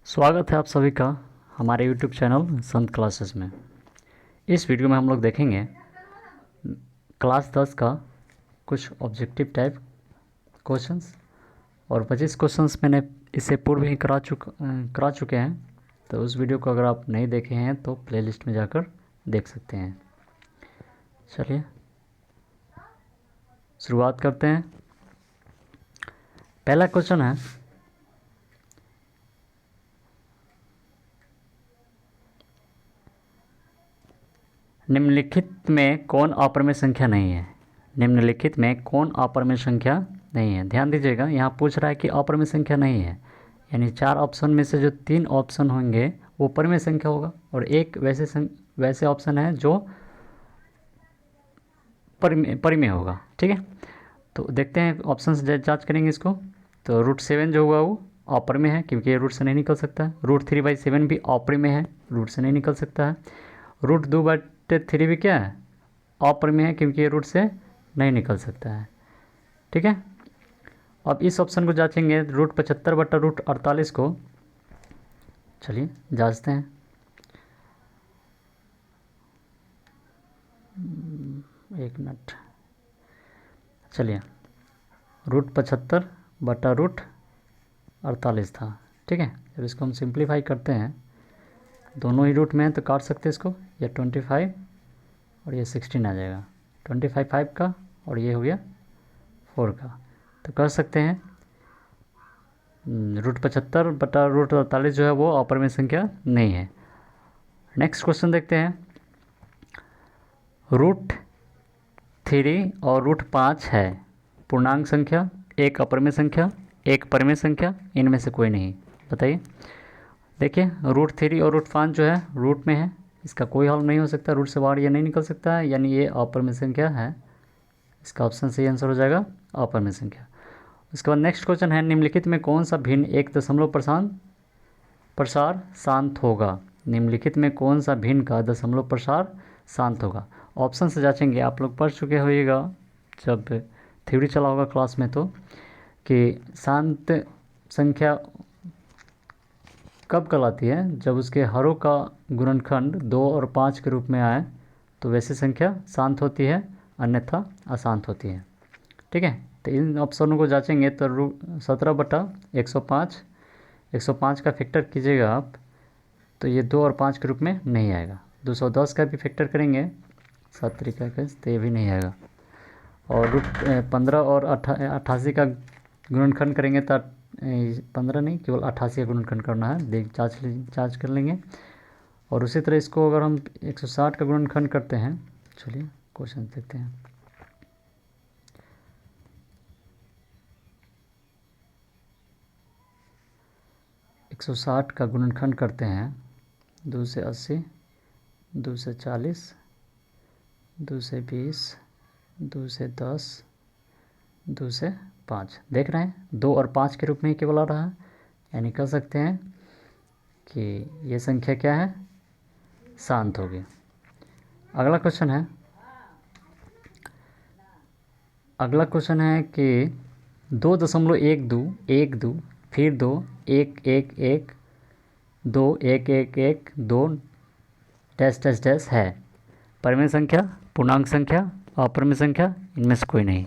स्वागत है आप सभी का हमारे यूट्यूब चैनल संत क्लासेस में। इस वीडियो में हम लोग देखेंगे क्लास 10 का कुछ ऑब्जेक्टिव टाइप क्वेश्चंस और 25 क्वेश्चंस मैंने इससे पूर्व ही करा चुके हैं। तो उस वीडियो को अगर आप नहीं देखे हैं तो प्लेलिस्ट में जाकर देख सकते हैं। चलिए शुरुआत करते हैं। पहला क्वेश्चन है, निम्नलिखित में कौन अपरिमेय संख्या नहीं है। निम्नलिखित में कौन अपरिमेय संख्या नहीं है। ध्यान दीजिएगा, यहाँ पूछ रहा है कि अपरिमेय संख्या नहीं है, यानी 4 ऑप्शन में से जो 3 ऑप्शन होंगे वो परिमेय संख्या होगा और एक वैसे ऑप्शन है जो परिमेय होगा। ठीक है, तो देखते हैं ऑप्शन से जाँच करेंगे इसको। तो √7 जो होगा वो अपरिमेय है क्योंकि ये रूट से नहीं निकल सकता है। √3/7 भी अपरिमेय है, रूट से नहीं निकल सकता है। √2/3 भी क्या है, अपरिमेय है क्योंकि ये रूट से नहीं निकल सकता है। ठीक है, अब इस ऑप्शन को जांचेंगे √75/√48 को। चलिए जांचते हैं। एक मिनट, चलिए √75/√48 था। ठीक है, जब इसको हम सिंप्लीफाई करते हैं, दोनों ही रूट में है तो काट सकते हैं इसको। ये 25 और ये 16 आ जाएगा। 25 5 का और ये हो गया 4 का, तो कर सकते हैं √75/√48 जो है वो अपरिमेय संख्या नहीं है। नेक्स्ट क्वेश्चन देखते हैं। √3 और √5 है पूर्णांक संख्या, एक अपरिमेय संख्या, एक परिमेय संख्या, इनमें से कोई नहीं। बताइए। देखिए √3 और √5 जो है रूट में है, इसका कोई हल नहीं हो सकता, रूट से बाहर ये नहीं निकल सकता है, यानी ये अपरिमेय संख्या है। इसका ऑप्शन सही आंसर हो जाएगा अपरिमेय संख्या। उसके बाद नेक्स्ट क्वेश्चन है, निम्नलिखित में कौन सा भिन्न एक दशमलव प्रसार शांत होगा। निम्नलिखित में कौन सा भिन्न का दशमलव प्रसार शांत होगा। ऑप्शन से जांचेंगे, आप लोग पढ़ चुके होइएगा जब थ्योरी चला होगा क्लास में, तो कि शांत संख्या कब कहलाती है, जब उसके हरों का गुणनखंड 2 और 5 के रूप में आए तो वैसी संख्या शांत होती है, अन्यथा अशांत होती है। ठीक है, तो इन ऑप्शनों को जांचेंगे तो 17/105 105 का फैक्टर कीजिएगा आप तो ये 2 और 5 के रूप में नहीं आएगा। 210 का भी फैक्टर करेंगे 7 तरीका का तो ये भी नहीं आएगा। और √15 और 88 का गुणनखंड करेंगे तो 15 नहीं केवल 88 का गुणनखंड करना है, जाँच कर लेंगे। और उसी तरह इसको अगर हम 160 का गुणनखंड करते हैं, चलिए क्वेश्चन देखते हैं। एक 160 का गुणनखंड करते हैं, 2 से 80, 2 से 40, 2 से 20, 2 से 10, 2 से 5। देख रहे हैं 2 और 5 के रूप में ही केवल आ रहा है, यानी कह सकते हैं कि ये संख्या क्या है, शांत होगी। अगला क्वेश्चन है कि 2.12 1 2 फिर 2 1 1 1 2 1 1 1 2 डैश डैश डैश है परिमेय संख्या, पूर्णांक संख्या, अपरिमेय संख्या, इनमें से कोई नहीं।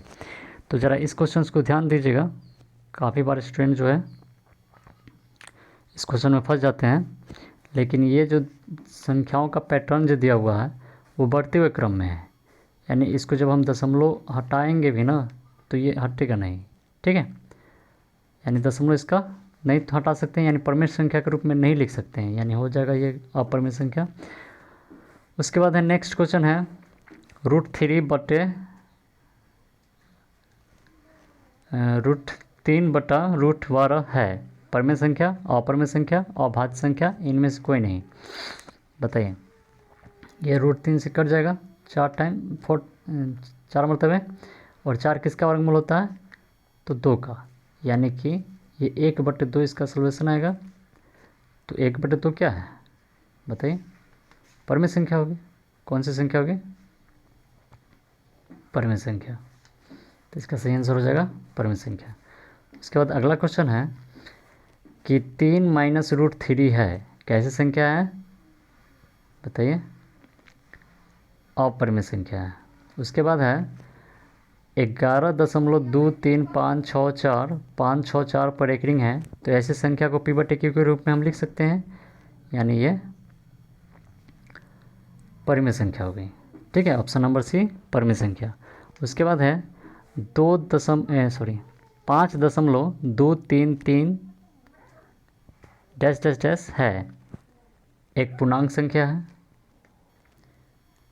तो ज़रा इस क्वेश्चन को ध्यान दीजिएगा, काफ़ी बार स्टूडेंट जो है इस क्वेश्चन में फंस जाते हैं। लेकिन ये जो संख्याओं का पैटर्न जो दिया हुआ है वो बढ़ते हुए क्रम में है, यानी इसको जब हम दशमलव हटाएंगे भी ना तो ये हटेगा नहीं। ठीक है, यानी दशमलव इसका नहीं तो हटा सकते हैं, यानी परिमेय संख्या के रूप में नहीं लिख सकते हैं, यानी हो जाएगा ये अपरिमेय संख्या। उसके बाद है नेक्स्ट क्वेश्चन है, √3/√12 है परिमेय संख्या, अपरिमेय संख्या, अभाज्य संख्या, इनमें से कोई नहीं। बताइए। ये √3 से कट जाएगा 4 मरतबे, और 4 किसका वर्गमूल होता है, तो 2 का, यानी कि ये 1/2 इसका सॉल्यूशन आएगा। तो 1/2 क्या है बताइए, परिमेय संख्या होगी। कौन सी संख्या होगी, परिमेय संख्या। तो इसका सही आंसर हो जाएगा परिमेय संख्या। उसके बाद अगला क्वेश्चन है कि 3 - है, कैसी संख्या है बताइए? अपरिमेय संख्या है। उसके बाद है 11.2354 पर एक रिंग है, तो ऐसी संख्या को P/Q के रूप में हम लिख सकते हैं, यानी ये परिमेय संख्या हो गई। ठीक है, ऑप्शन नंबर सी परिमेय संख्या। उसके बाद है 5.233 डैश डैश डैश है, एक पूर्णांक संख्या है,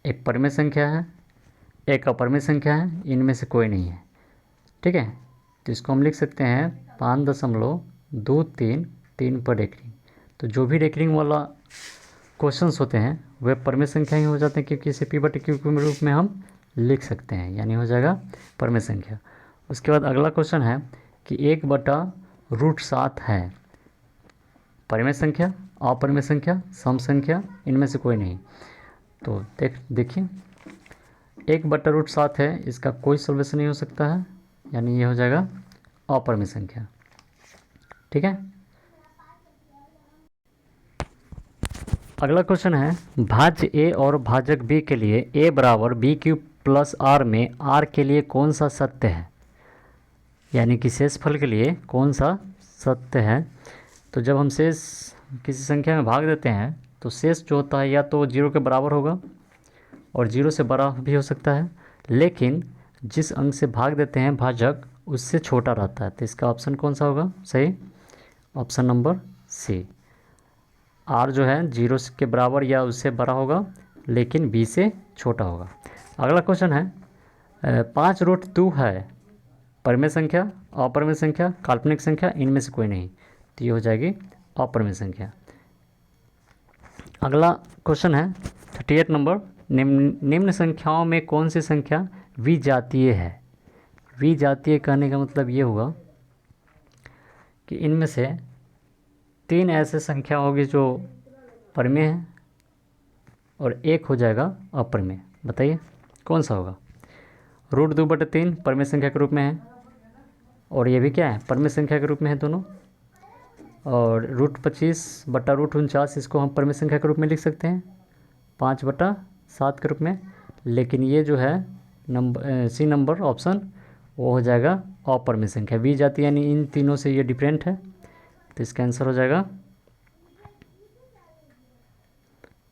एक परिमेय संख्या है, एक अपरिमेय संख्या है, इनमें से कोई नहीं है। ठीक है, तो इसको हम लिख सकते हैं 5.233 पर रेकरिंग। तो जो भी रेकरिंग वाला क्वेश्चंस होते हैं वे परिमेय संख्या ही हो जाते हैं, क्योंकि इसे P/Q के रूप में हम लिख सकते हैं, यानी हो जाएगा परिमेय संख्या। उसके बाद अगला क्वेश्चन है कि 1/√7 है, परिमेय संख्या, अपरिमेय संख्या, सम संख्या, इनमें से कोई नहीं। तो देखिए 1/√7 है, इसका कोई सॉल्यूशन नहीं हो सकता है, यानी ये हो जाएगा अपरिमेय संख्या। ठीक है, अगला क्वेश्चन है भाज्य ए और भाजक बी के लिए a बराबर BQ प्लस R में R के लिए कौन सा सत्य है, यानी कि शेष फल के लिए कौन सा सत्य है। तो जब हम शेष किसी संख्या में भाग देते हैं तो शेष जो होता है या तो 0 के बराबर होगा और 0 से बड़ा भी हो सकता है, लेकिन जिस अंक से भाग देते हैं भाजक उससे छोटा रहता है। तो इसका ऑप्शन कौन सा होगा सही? ऑप्शन नंबर सी, R जो है 0 के बराबर या उससे बड़ा होगा, लेकिन B से छोटा होगा। अगला क्वेश्चन है 5√2 है, परिमेय संख्या, अपरिमेय संख्या, काल्पनिक संख्या, इनमें से कोई नहीं, तो ये हो जाएगी अपरिमेय संख्या। अगला क्वेश्चन है 38 नंबर, निम्न संख्याओं में कौन सी संख्या विजातीय है। विजातीय कहने का मतलब ये हुआ कि इनमें से 3 ऐसे संख्या होगी जो परिमेय है और एक हो जाएगा अपरिमेय। बताइए कौन सा होगा? √2/3 परिमेय संख्या के रूप में है, और ये भी क्या है, परिमेय संख्या के रूप में है दोनों। और √25/√49 इसको हम परिमेय संख्या के रूप में लिख सकते हैं 5/7 के रूप में। लेकिन ये जो है सी नंबर ऑप्शन वो हो जाएगा अपरिमेय संख्या। विजातीय यानी इन तीनों से ये डिफरेंट है, तो इसका आंसर हो जाएगा,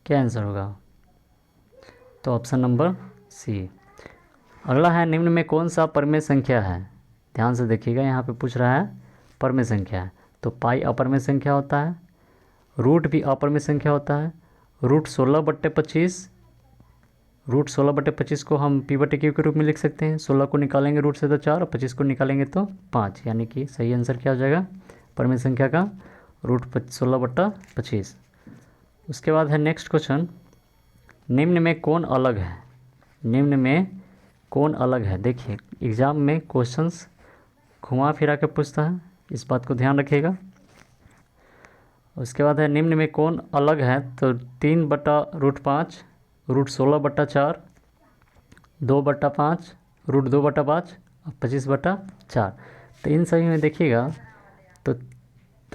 क्या आंसर होगा? तो ऑप्शन नंबर सी। अगला है निम्न में कौन सा परिमेय संख्या है। ध्यान से देखिएगा, यहाँ पे पूछ रहा है परिमेय संख्या है, तो पाई अपरिमेय संख्या होता है, रूट भी अपरिमेय संख्या होता है। √16/25 को हम P/Q के रूप में लिख सकते हैं। 16 को निकालेंगे रूट से तो 4, और 25 को निकालेंगे तो 5, यानी कि सही आंसर क्या हो जाएगा परिमेय संख्या का? √16/25। उसके बाद है नेक्स्ट क्वेश्चन, निम्न में कौन अलग है। निम्न में कौन अलग है? देखिए एग्ज़ाम में क्वेश्चंस घुमा फिरा के पूछता है, इस बात को ध्यान रखिएगा। उसके बाद है निम्न में कौन अलग है, तो 3/√5, √16/4, 2/5, √2/5 और 25/4। तो इन सभी में देखिएगा तो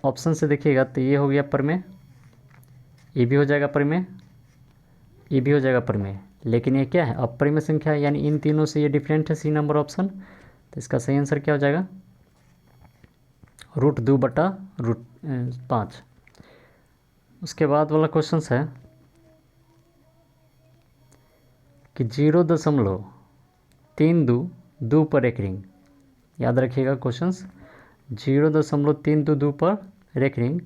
ऑप्शन से देखिएगा तो ये हो गया परिमेय, ये भी हो जाएगा परिमेय, ये भी हो जाएगा परिमेय, लेकिन ये क्या है अपरिमेय संख्या, यानी इन तीनों से ये डिफरेंट है, सी नंबर ऑप्शन। तो इसका सही आंसर क्या हो जाएगा? √2/5। उसके बाद वाला क्वेश्चन है कि 0.322 पर एक रिंग। याद रखिएगा क्वेश्चंस, 0.322 पर एक रिंग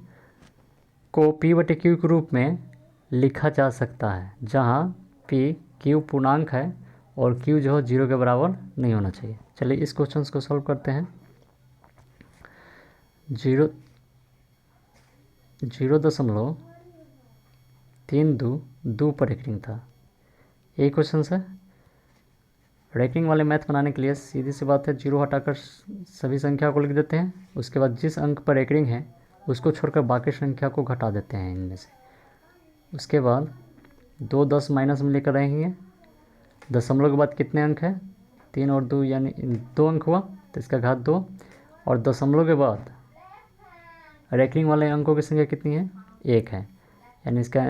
को P/Q के रूप में लिखा जा सकता है, जहां Q पूर्णांक है और Q जो है 0 के बराबर नहीं होना चाहिए। चलिए इस क्वेश्चन को सॉल्व करते हैं। 0.322 पर एक रिंग था, यही क्वेश्चन है। रैंकिंग वाले मैथ बनाने के लिए सीधी सी बात है, 0 हटाकर सभी संख्या को लिख देते हैं। उसके बाद जिस अंक पर एक रिंग है उसको छोड़कर बाकी संख्या को घटा देते हैं इनमें से। उसके बाद 2 10 माइनस में लेकर रहेंगे। दशमलव के बाद कितने अंक है? 3 और 2 यानी 2 अंक हुआ, तो इसका घात 2। और दशमलव के बाद रैंकिंग वाले अंकों की संख्या कितनी है, 1 है। यानी इसका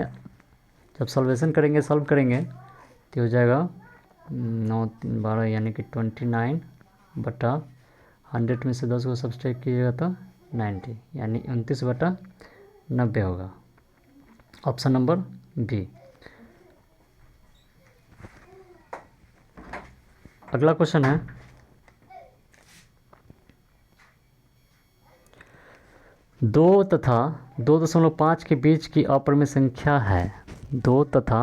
जब सॉल्वेशन करेंगे, सॉल्व करेंगे तो हो जाएगा 9 3 12 यानी कि 29 बटा 100 में से 10 को सब्सट्रैक्ट कीजिएगा तो 90 यानी 29 बटा 90 होगा। Option number B. अगला क्वेश्चन है, दो तथा 2.5 के बीच की अपरिमेय संख्या है। 2 तथा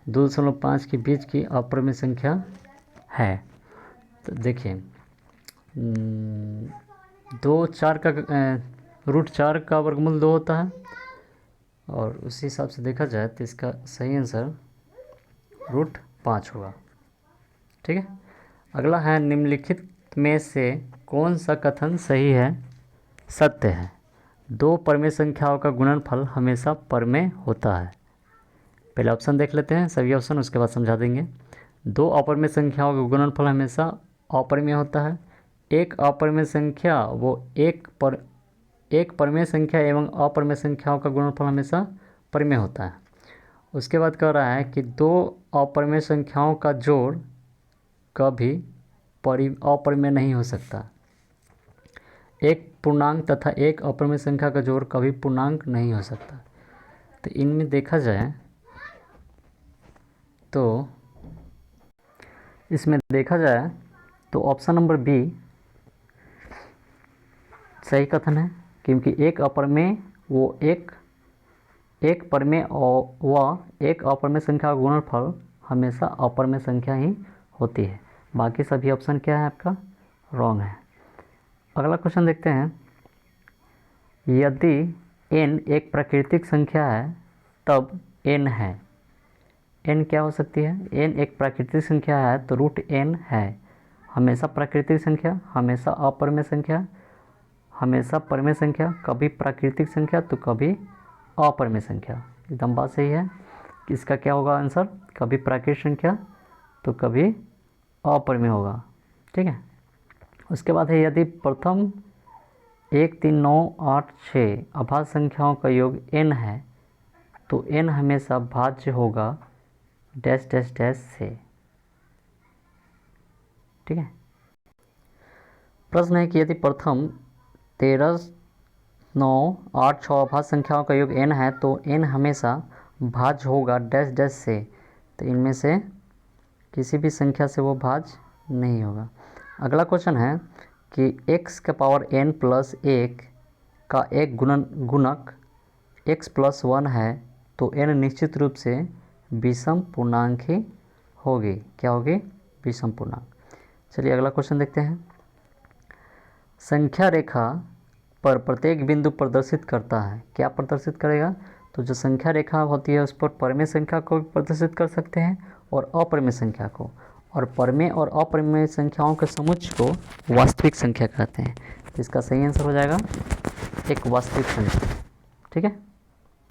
2.5 के बीच की अपरिमेय संख्या है। तो देखिए 2 4 का √4 का वर्गमूल 2 होता है, और उसी हिसाब से देखा जाए तो इसका सही आंसर √5 होगा। ठीक है। अगला है, निम्नलिखित में से कौन सा कथन सही है, सत्य है। 2 परमेय संख्याओं का गुणनफल हमेशा परमेय होता है। पहले ऑप्शन देख लेते हैं, सभी ऑप्शन, उसके बाद समझा देंगे। 2 अपरमेय संख्याओं का गुणनफल हमेशा अपरिमेय होता है। एक अपरिमेय संख्या वो एक परमेय संख्या एवं अपरिमेय संख्याओं का गुणनफल हमेशा परिमेय होता है। उसके बाद कह रहा है कि 2 अपरिमेय संख्याओं का जोड़ कभी अपरिमेय नहीं हो सकता। एक पूर्णांक तथा एक अपरिमेय संख्या का जोड़ कभी पूर्णांक नहीं हो सकता। तो इनमें देखा जाए तो इसमें देखा जाए तो ऑप्शन नंबर बी सही कथन है, क्योंकि एक अपरिमेय वो एक परमेय व एक अपरिमेय संख्या का गुणनफल हमेशा अपरिमेय संख्या ही होती है। बाकी सभी ऑप्शन क्या है आपका, रॉन्ग है। अगला क्वेश्चन देखते हैं, यदि n एक प्राकृतिक संख्या है तब n है। n क्या हो सकती है, n एक प्राकृतिक संख्या है तो √n है। हमेशा प्राकृतिक संख्या, हमेशा अपरिमेय संख्या, हमेशा परिमेय संख्या, कभी प्राकृतिक संख्या तो कभी अपरिमेय संख्या। एकदम बात सही है। इसका क्या होगा आंसर, कभी प्राकृतिक संख्या तो कभी अपरिमेय होगा। ठीक है। उसके बाद है, यदि प्रथम 1 3 9 8 6 अभाज्य संख्याओं का योग n है तो n हमेशा भाज्य होगा डैश डैश डैश से। ठीक है। प्रश्न है कि यदि प्रथम 13 9 8 6 अभाज्य संख्याओं का योग n है तो n हमेशा भाज्य होगा डैश डैश से। तो इनमें से किसी भी संख्या से वो भाज्य नहीं होगा। अगला क्वेश्चन है कि x का पावर n प्लस 1 का एक गुणक x प्लस 1 है तो n निश्चित रूप से विषम पूर्णांक ही होगी। क्या होगी, विषम पूर्णांक। चलिए अगला क्वेश्चन देखते हैं। संख्या रेखा पर प्रत्येक बिंदु प्रदर्शित करता है। क्या प्रदर्शित करेगा, तो जो संख्या रेखा होती है उस पर परमेय संख्या को भी प्रदर्शित कर सकते हैं और अपरिमेय संख्या को, और परमेय और अपरिमेय संख्याओं के समुच्चय को वास्तविक संख्या कहते हैं। तो इसका सही आंसर हो जाएगा एक वास्तविक संख्या। ठीक है,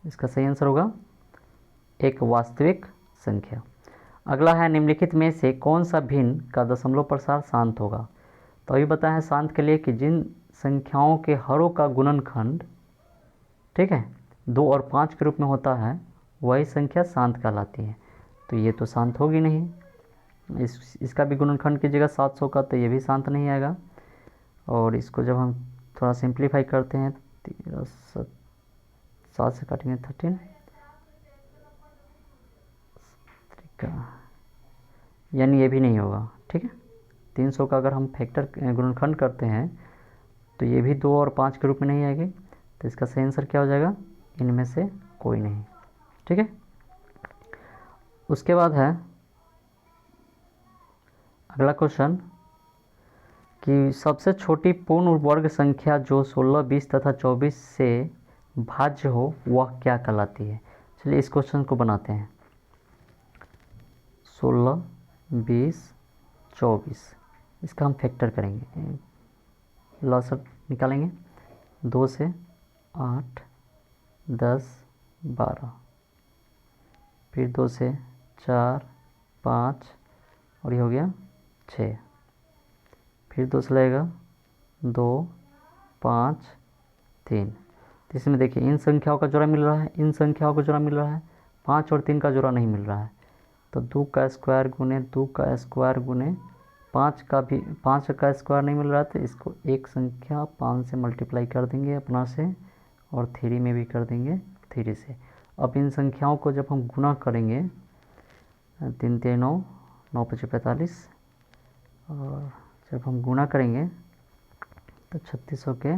इसका सही आंसर होगा एक वास्तविक संख्या। अगला है, निम्नलिखित में से कौन सा भिन्न का दशमलव प्रसार शांत होगा। तो अभी बताया है शांत के लिए कि जिन संख्याओं के हरों का गुणनखंड, ठीक है, 2 और 5 के रूप में होता है वही संख्या शांत कहलाती है। तो ये तो शांत होगी नहीं। इसका भी गुणनखंड कीजिएगा 700 का तो ये भी शांत नहीं आएगा। और इसको जब हम थोड़ा सिंप्लीफाई करते हैं 7 से काटेंगे 13 यानी ये भी नहीं होगा। ठीक है, 300 का अगर हम फैक्टर गुणनखंड करते हैं तो ये भी 2 और 5 के रूप में नहीं आएगी। तो इसका सही आंसर क्या हो जाएगा, इनमें से कोई नहीं। ठीक है। उसके बाद है अगला क्वेश्चन कि सबसे छोटी पूर्ण वर्ग संख्या जो 16 20 तथा 24 से भाज्य हो वह क्या कहलाती है। चलिए इस क्वेश्चन को बनाते हैं। 16 20 24 इसका हम फैक्टर करेंगे, लॉसर निकालेंगे। 2 से 8 10 12, फिर 2 से 4 5 और ये हो गया 6, फिर 2 से लगेगा 2 5 3, तो इसमें देखिए इन संख्याओं का जोड़ा मिल रहा है, इन संख्याओं का जोड़ा मिल रहा है, 5 और 3 का जोड़ा नहीं मिल रहा है। तो 2 का स्क्वायर गुने 2 का स्क्वायर गुने 5 का भी 5 का स्क्वायर नहीं मिल रहा है, तो इसको एक संख्या 5 से मल्टीप्लाई कर देंगे अपना से, और 3 में भी कर देंगे 3 से। अब इन संख्याओं को जब हम गुना करेंगे, 3 3 9, 9 5 45, और जब हम गुना करेंगे तो 3600 के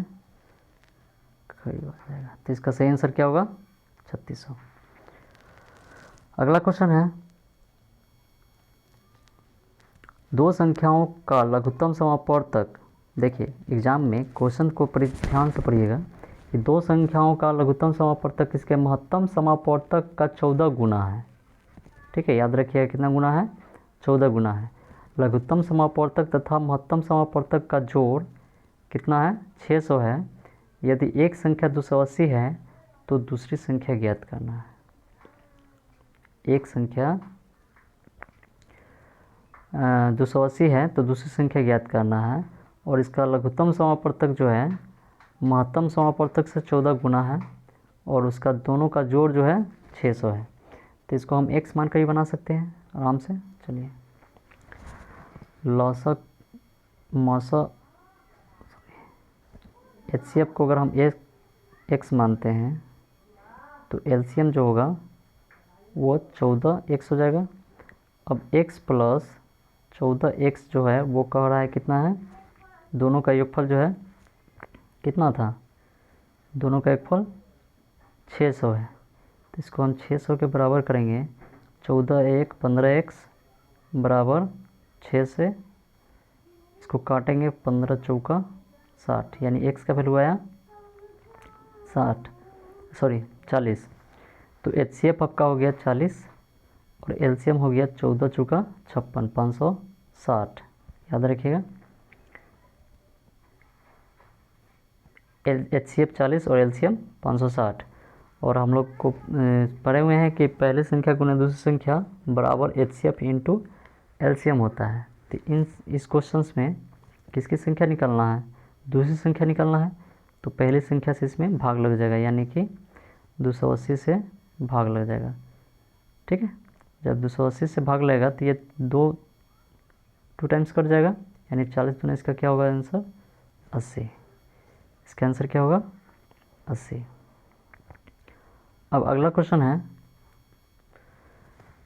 करीब आ जाएगा। तो इसका सही आंसर क्या होगा? 3600। अगला क्वेश्चन है, दो संख्याओं का लघुत्तम समापवर्तक। देखिए एग्जाम में क्वेश्चन को ध्यान से पढ़िएगा कि दो संख्याओं का लघुत्तम समापवर्तक इसके महत्तम समापवर्तक का 14 गुना है। ठीक है, याद रखिएगा कितना गुना है? 14 गुना है। लघुत्तम समापवर्तक तथा महत्तम समापवर्तक का जोड़ कितना है? 600 है। यदि एक संख्या 280 है तो दूसरी संख्या ज्ञात करना है। एक संख्या 280 है तो दूसरी संख्या ज्ञात करना है, और इसका लघुत्तम समापवर्तक जो है महत्तम समापवर्तक से 14 गुना है, और उसका दोनों का जोड़ जो है 600 है। तो इसको हम x मान कर ही बना सकते हैं आराम से। चलिए, लॉसक मौसक HCF को अगर हम x मानते हैं तो LCM जो होगा वो 14x हो जाएगा। अब x प्लस 14x जो है वो कह रहा है कितना है? दोनों का योगफल जो है कितना था? दोनों का योगफल 600 है। तो इसको हम 600 के बराबर करेंगे। 14 1 15x बराबर 6 से इसको काटेंगे, 15 चौका 60, यानी x का वैल्यू आया 40। तो HCF आपका हो गया 40 और LCM हो गया 14 चौका 56, 560। याद रखिएगा, HCF 40 और LCM 560। और हम लोग को पढ़े हुए हैं कि पहली संख्या गुना दूसरी संख्या बराबर HCF इंटू LCM होता है। तो इस क्वेश्चंस में किसकी संख्या निकालना है? दूसरी संख्या निकालना है। तो पहली संख्या से इसमें भाग लग जाएगा, यानी कि 280 से भाग लग जाएगा। ठीक है, जब 280 से भाग लगेगा तो ये 2 टाइम्स कट जाएगा, यानी 40 गुना इसका क्या होगा आंसर? 80। इसका आंसर क्या होगा? 80। अब अगला क्वेश्चन है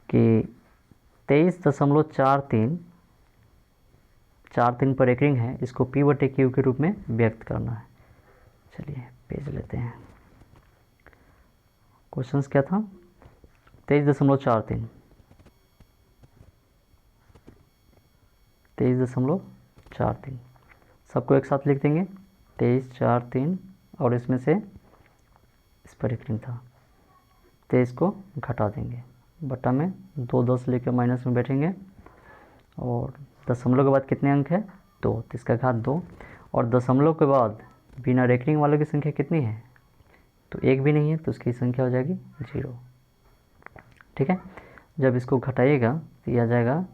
कि 23.43 पर एक रिंग है, इसको P/Q के रूप में व्यक्त करना है। चलिए पेज लेते हैं। क्वेश्चंस क्या था? 23.43 सबको एक साथ लिख देंगे। 23 4 3, और इसमें से इस पर एक रिंग था, 23 को घटा देंगे, बटा में 2 10 लेकर माइनस में बैठेंगे, और दशमलव के बाद कितने अंक है? 2, तो इसका घात 2। और दशमलव के बाद बिना रेकरिंग वालों की संख्या कितनी है? तो एक भी नहीं है, तो उसकी संख्या हो जाएगी 0। ठीक है, जब इसको घटाइएगा तो यह आ जाएगा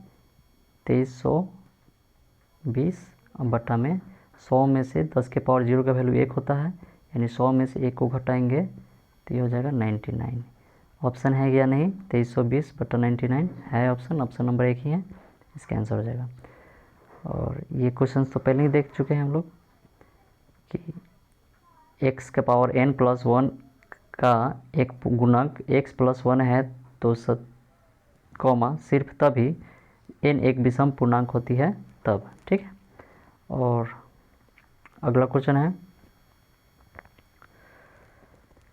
2320, बटा में 100 में से 10 के पावर 0 का वैल्यू 1 होता है, यानी 100 में से 1 को घटाएंगे तो ये हो जाएगा 99। ऑप्शन है या नहीं? 2320 बटा 99 है ऑप्शन नंबर 1 ही है, इसका आंसर हो जाएगा। और ये क्वेश्चन तो पहले ही देख चुके हैं हम लोग कि x के पावर n+1 का एक गुणक x+1 है तो सिर्फ तभी n एक विषम पूर्णांक होती है तब। ठीक है, और अगला क्वेश्चन है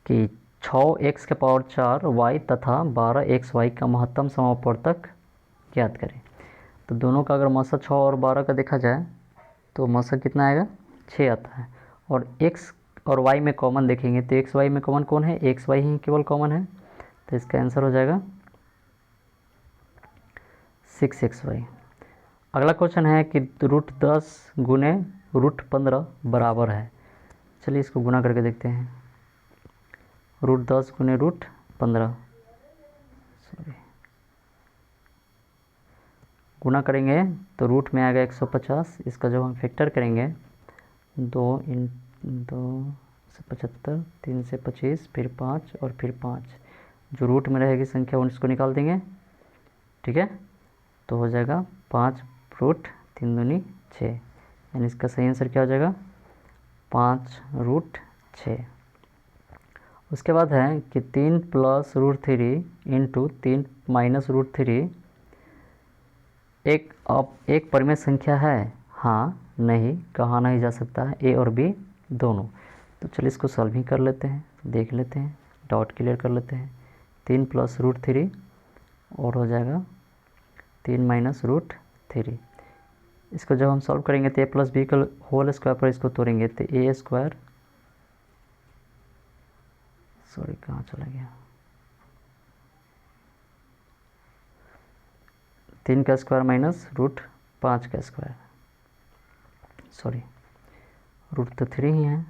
कि 6x के पावर 4 y तथा 12xy का महत्तम समापवर्तक ज्ञात करें। तो दोनों का अगर मौसा 6 और 12 का देखा जाए तो मौसा कितना आएगा? 6 आता है। और x और y में कॉमन देखेंगे तो x y में कॉमन कौन है? x y ही केवल कॉमन है, तो इसका आंसर हो जाएगा 6xy। अगला क्वेश्चन है कि √10 गुने √15 बराबर है। चलिए इसको गुना करके देखते हैं। √10 गुने √15, गुना करेंगे तो रूट में आएगा 150। इसका जब हम फैक्टर करेंगे 2 × 2 से 75, 3 से 25, फिर 5 और फिर 5। जो रूट में रहेगी संख्या उसको निकाल देंगे, ठीक है। तो हो जाएगा 5 रूट 3 दूनी 6, यानी इसका सही आंसर क्या हो जाएगा 5 रूट 6। उसके बाद है कि 3 plus root 3 into 3 minus root 3 एक परिमेय संख्या है, हाँ नहीं, कहा नहीं जा सकता है, ए और बी दोनों। तो चलिए इसको सॉल्व ही कर लेते हैं, देख लेते हैं, डॉट क्लियर कर लेते हैं। 3 प्लस रूट 3 और हो जाएगा 3 माइनस रूट 3। इसको जब हम सॉल्व करेंगे तो ए प्लस बी का होल स्क्वायर पर इसको तोड़ेंगे तो ए स्क्वायर, सॉरी कहाँ चला गया, 3 का स्क्वायर माइनस रूट 5 का स्क्वायर, सॉरी रूट तो 3 ही है,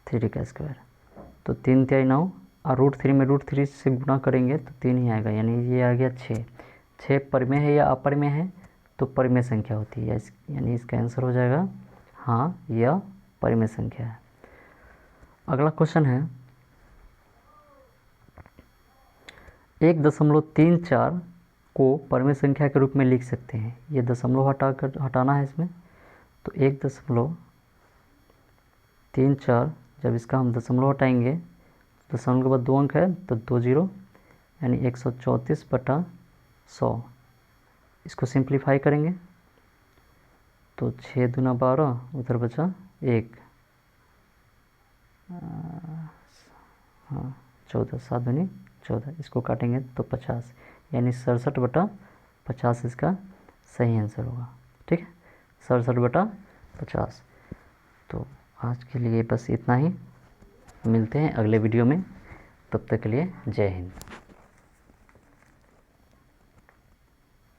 3 का स्क्वायर, तो 3 3 9 और रूट 3 में रूट 3 से गुना करेंगे तो 3 ही आएगा, यानी ये आ गया 6। 6 परिमेय है या अपरिमेय है, तो परिमेय संख्या होती है, यानी इसका आंसर हो जाएगा हाँ यह परिमेय संख्या है। अगला क्वेश्चन है 1.34 को परिमेय संख्या के रूप में लिख सकते हैं। ये दशमलव हटाना है इसमें, तो 1.34 जब इसका हम दशमलव हटाएंगे, दशमलव के बाद 2 अंक है तो 2 जीरो, यानी 134/100। इसको सिंप्लीफाई करेंगे तो 6 दूना 12, उधर बचा 1, हाँ 14, 7 दूनी 14, इसको काटेंगे तो 50, यानी 67/50 इसका सही आंसर होगा, ठीक है, 67/50। तो आज के लिए बस इतना ही, मिलते हैं अगले वीडियो में, तब तक के लिए जय हिंद।